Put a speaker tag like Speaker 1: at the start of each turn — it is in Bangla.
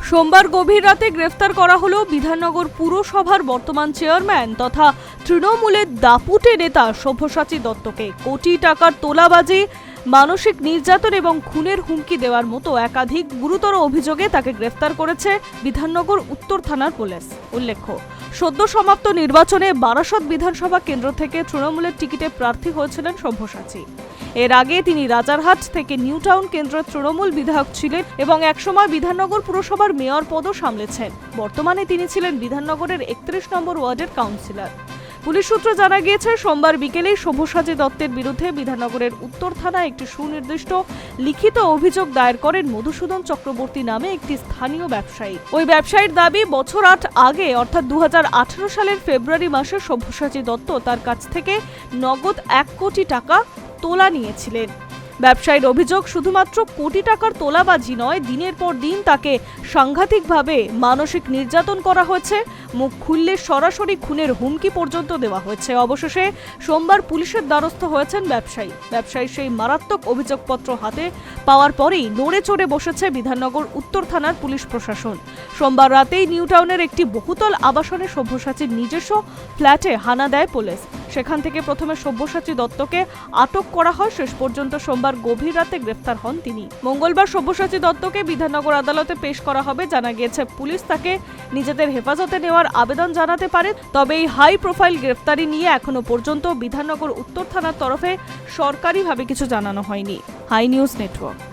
Speaker 1: সোমবার গভীর রাতে গ্রেফতার করা হলো বিধাননগর পুরসভার বর্তমান চেয়ারম্যান তথা তৃণমূলের দাপুটে নেতা সব্যসাচী দত্তকে কোটি টাকার তোলাবাজি, মানসিক নির্যাতন এবং খুনের হুমকি দেওয়ার মতো একাধিক গুরুতর অভিযোগে তাকে গ্রেফতার করেছে বিধাননগর উত্তর থানার পুলিশ। উল্লেখ্য, সদ্য সমাপ্ত নির্বাচনে বারাসত বিধানসভা কেন্দ্র থেকে তৃণমূলের টিকিটে প্রার্থী হয়েছিলেন সব্যসাচী। এর আগে তিনি রাজারহাট থেকে নিউ টাউন কেন্দ্রের তৃণমূল বিধায়ক ছিলেন এবং একসময় বিধাননগর পুরসভার মেয়র পদও সামলেছেন। বর্তমানে তিনি ছিলেন বিধাননগরের 31 নম্বর ওয়ার্ডের কাউন্সিলর। পুলিশ সূত্রে জানা গিয়েছে, সোমবার বিকেলেই সব্যসাচী দত্তের বিরুদ্ধে বিধাননগরের উত্তর থানায় একটি সুনির্দিষ্ট লিখিত অভিযোগ দায়ের করেন মধুসূদন চক্রবর্তী নামে একটি স্থানীয় ব্যবসায়ী। ওই ব্যবসায়ীর দাবি, বছর 8 আগে অর্থাৎ 2018 সালের ফেব্রুয়ারি মাসে সব্যসাচী দত্ত তার কাছ থেকে নগদ 1 কোটি টাকা তোলা নিয়েছিলেন। ব্যবসায়ীর অভিযোগ, শুধুমাত্র কোটি টাকার তোলাবাজি নয়, দিনের পর দিন তাকে সাংঘাতিকভাবে মানসিক নির্যাতন করা হয়েছে, মুখ খুললে সরাসরি খুনের হুমকি পর্যন্ত দেওয়া হয়েছে। অবশেষে সোমবার পুলিশের দ্বারস্থ হয়েছেন ব্যবসায়ী সেই মারাত্মক অভিযোগপত্র হাতে পাওয়ার পরেই নড়ে চড়ে বসেছে বিধাননগর উত্তর থানার পুলিশ প্রশাসন। সোমবার রাতেই নিউ টাউনের একটি বহুতল আবাসনে সব্যসাচীর নিজস্ব ফ্ল্যাটে হানা দেয় পুলিশ। সেখান থেকে প্রথমে সব্যসাচী দত্তকে আটক করা হয়। শেষ পর্যন্ত সোমবার গভীর রাতে গ্রেফতার হন তিনি। মঙ্গলবার সব্যসাচী দত্তকে বিধাননগর আদালতে পেশ করা হবে। জানা গিয়েছে, পুলিশ তাকে নিজেদের হেফাজতে নেওয়ার আবেদন জানাতে পারে। তবে এই হাই প্রোফাইল গ্রেফতারি নিয়ে এখনো পর্যন্ত বিধাননগর উত্তর থানার তরফে সরকারিভাবে কিছু জানানো হয়নি। Hi News network.